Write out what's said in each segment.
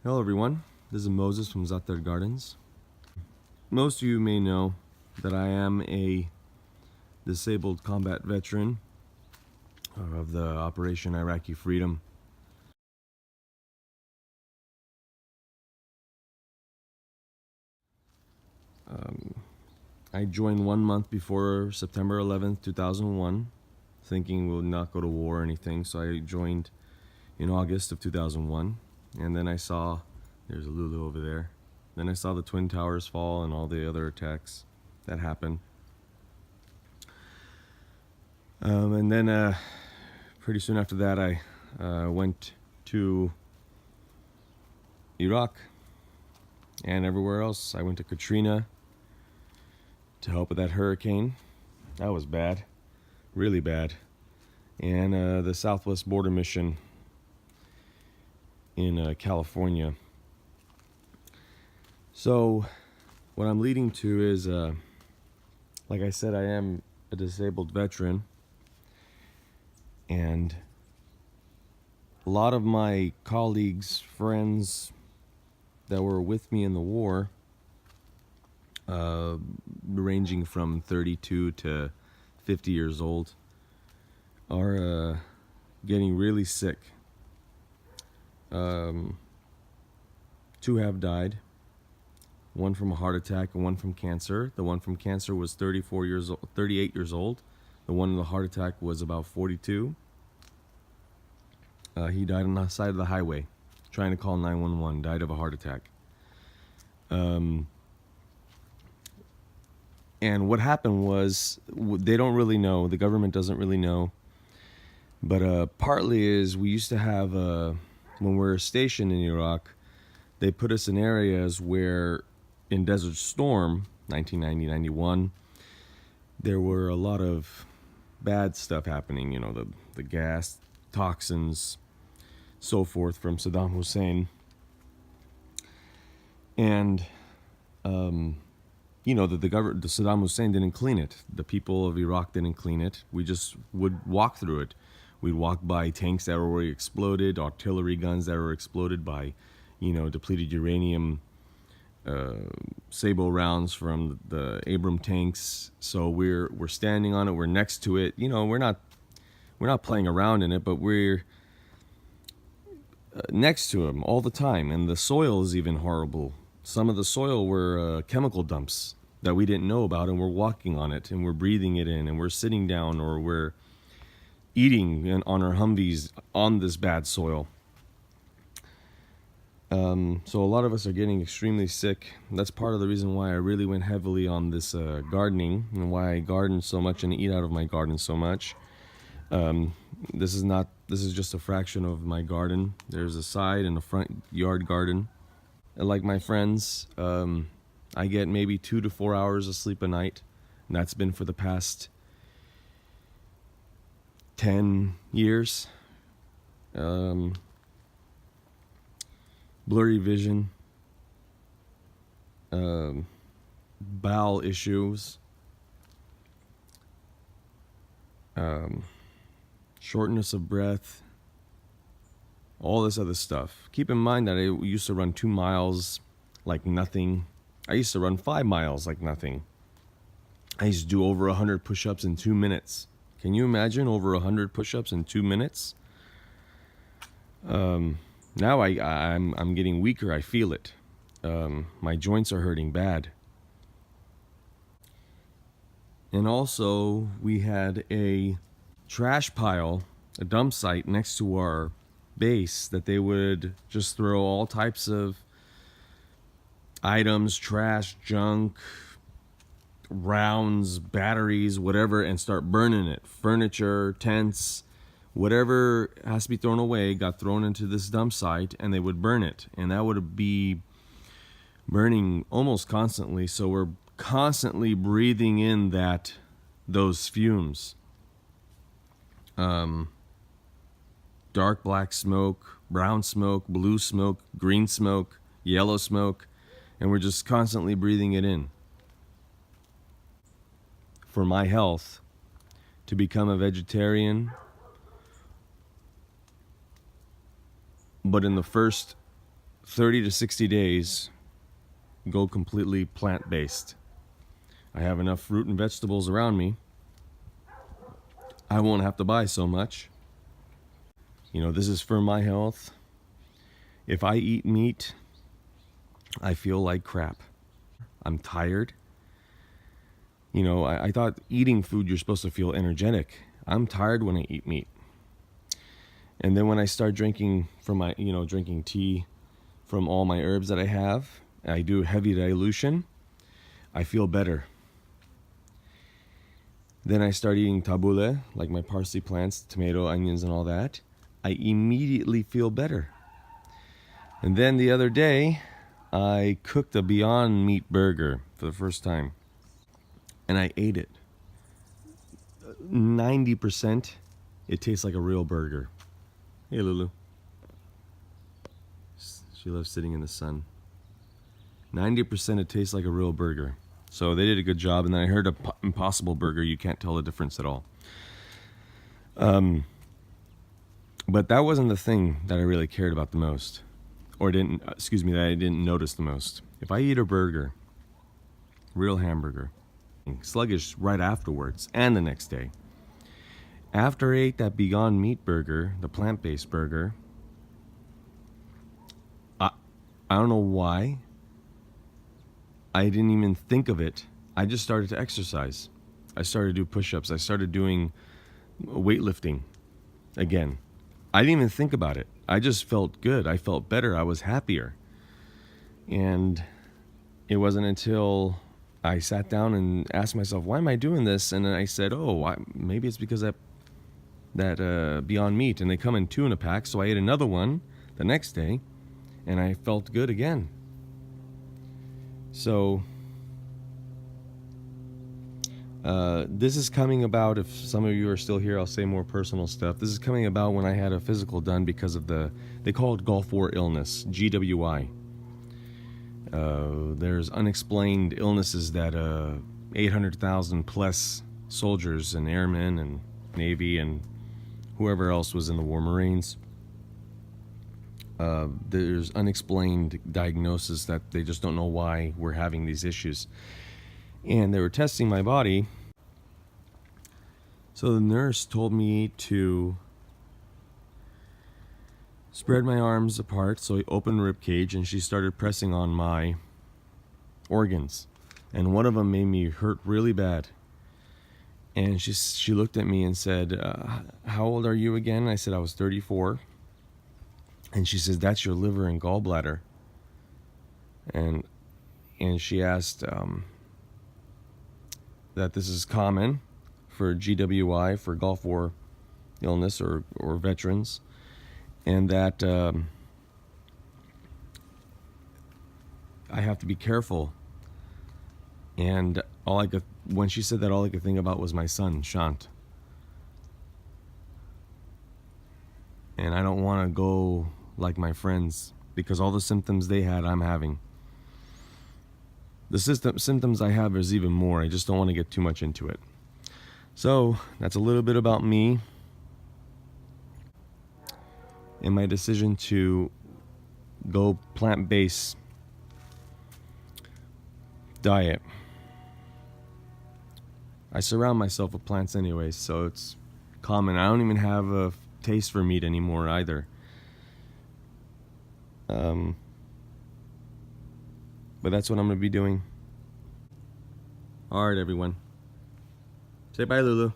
Hello everyone, this is Moses from Zaatar Gardens. Most of you may know that I am a disabled combat veteran of the Operation Iraqi Freedom. I joined 1 month before September 11th, 2001, thinking we'll not go to war or anything, so I joined in August of 2001. And then I saw, there's a Lulu over there, then I saw the Twin Towers fall and all the other attacks that happened. And then pretty soon after that I went to Iraq and everywhere else. I went to Katrina to help with that hurricane. That was bad, really bad. And the Southwest Border Mission in California. So what I'm leading to is, like I said, I am a disabled veteran, and a lot of my colleagues, friends that were with me in the war, ranging from 32 to 50 years old, are getting really sick. 2 have died, one from a heart attack and one from cancer. The one from cancer was 38 years old. The one in the heart attack was about 42. He died on the side of the highway trying to call 911, died of a heart attack. And what happened was, they don't really know, the government doesn't really know, but partly is we used to have, when we were stationed in Iraq, they put us in areas where, in Desert Storm, 1990-91, there were a lot of bad stuff happening, you know, the gas, toxins, so forth from Saddam Hussein. And, you know, the Saddam Hussein didn't clean it. The people of Iraq didn't clean it. We just would walk through it. We'd walk by tanks that were already exploded, artillery guns that were exploded by, you know, depleted uranium, sabot rounds from the Abram tanks. So we're standing on it. We're next to it. You know, we're not playing around in it, but we're next to them all the time. And the soil is even horrible. Some of the soil were chemical dumps that we didn't know about, and we're walking on it, and we're breathing it in, and we're sitting down, or we're eating on our Humvees on this bad soil. So a lot of us are getting extremely sick. That's part of the reason why I really went heavily on this gardening, and why I garden so much and eat out of my garden so much. This is just a fraction of my garden. There's a side and a front yard garden. And like my friends, I get maybe 2 to 4 hours of sleep a night, and that's been for the past 10 years. Blurry vision, bowel issues, shortness of breath, all this other stuff. Keep in mind that I used to run 2 miles like nothing. I used to run 5 miles like nothing. I used to do over 100 push-ups in 2 minutes. Can you imagine over 100 push-ups in 2 minutes? Now I'm getting weaker. I feel it. My joints are hurting bad. And also, we had a trash pile, a dump site next to our base that they would just throw all types of items, trash, junk, rounds, batteries, whatever, and start burning it. Furniture, tents, whatever has to be thrown away got thrown into this dump site, and they would burn it. And that would be burning almost constantly. So we're constantly breathing in those fumes. Dark black smoke, brown smoke, blue smoke, green smoke, yellow smoke, and we're just constantly breathing it in. For my health, to become a vegetarian, but in the first 30 to 60 days, go completely plant-based. I have enough fruit and vegetables around me. I won't have to buy so much. You know, this is for my health. If I eat meat, I feel like crap. I'm tired. You know, I thought eating food, you're supposed to feel energetic. I'm tired when I eat meat. And then when I start drinking from my, drinking tea from all my herbs that I have, I do heavy dilution, I feel better. Then I start eating tabule, like my parsley plants, tomato, onions, and all that. I immediately feel better. And then the other day, I cooked a Beyond Meat burger for the first time. And I ate it. 90%, it tastes like a real burger. Hey, Lulu. She loves sitting in the sun. 90% it tastes like a real burger. So they did a good job. And then I heard a Impossible Burger, you can't tell the difference at all. But that wasn't the thing that I really cared about the most. Or that I didn't notice the most. If I eat a burger, real hamburger, sluggish right afterwards and the next day. After I ate that Beyond Meat burger, the plant-based burger, I don't know why. I didn't even think of it. I just started to exercise. I started to do push-ups. I started doing weightlifting again. I didn't even think about it. I just felt good. I felt better. I was happier. And it wasn't until I sat down and asked myself, why am I doing this? And then I said, maybe it's because that Beyond Meat, and they come in 2 in a pack. So I ate another one the next day, and I felt good again. So this is coming about, if some of you are still here, I'll say more personal stuff. This is coming about when I had a physical done because of they call it Gulf War illness, GWI. There's unexplained illnesses that 800,000 plus soldiers and airmen and Navy and whoever else was in the war, Marines, there's unexplained diagnosis that they just don't know why we're having these issues. And they were testing my body. So the nurse told me to spread my arms apart, so I opened rib cage, and she started pressing on my organs. And one of them made me hurt really bad. And she looked at me and said, how old are you again? I said I was 34. And she said, that's your liver and gallbladder. And she asked that this is common for GWI, for Gulf War illness or veterans, and that I have to be careful. And when she said that, all I could think about was my son, Shant. And I don't want to go like my friends, because all the symptoms they had, I'm having. The symptoms I have is even more. I just don't want to get too much into it. So that's a little bit about me and my decision to go plant-based diet. I surround myself with plants anyways, so it's common. I don't even have a taste for meat anymore either. But that's what I'm going to be doing. Alright, everyone. Say bye, Lulu.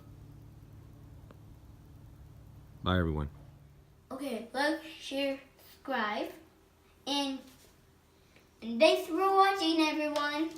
Bye, everyone. Okay, like, share, subscribe, and thanks for watching, everyone.